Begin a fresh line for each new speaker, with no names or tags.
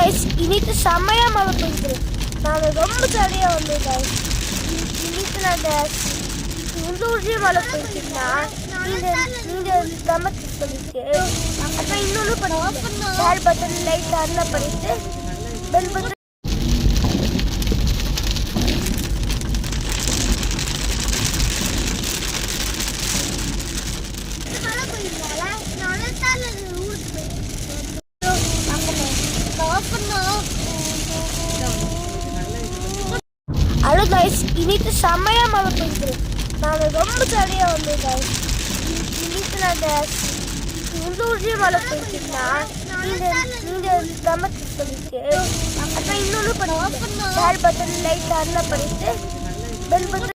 Guys, இன்னைக்கு செம்மையா மழை பெய்யுது. நாங்கள் ரொம்ப ஜாலியாக வந்தோம் கைஸ். இன்னைக்கு நாங்கள் உள்ளூர்லேயே மழை பெய்யுதுன்னா நீங்கள் கமெண்ட் பண்ணிட்டு அப்புறம் இன்னொன்று பண்ணுவோம். ஷேர் பட்டன் லைக் ஆன்லாம் பண்ணிட்டு பெல் பட்டன் ஹலோ கைஸ், இன்னைக்கு செம்மையா மழை பெய்யுது. நாங்கள் ரொம்ப ஜாலியாக வந்தோம் கைஸ். இன்னைக்கு நாங்கள் உள்ளூர்லேயே மழை பெய்யுதுன்னா நீங்கள் கமெண்ட் பண்ணிட்டு அப்புறம் இன்னொன்று பண்ணுவோம். ஷேர் பட்டன் லைக் ஆன்லாம் பண்ணிட்டு பெல் பட்டன்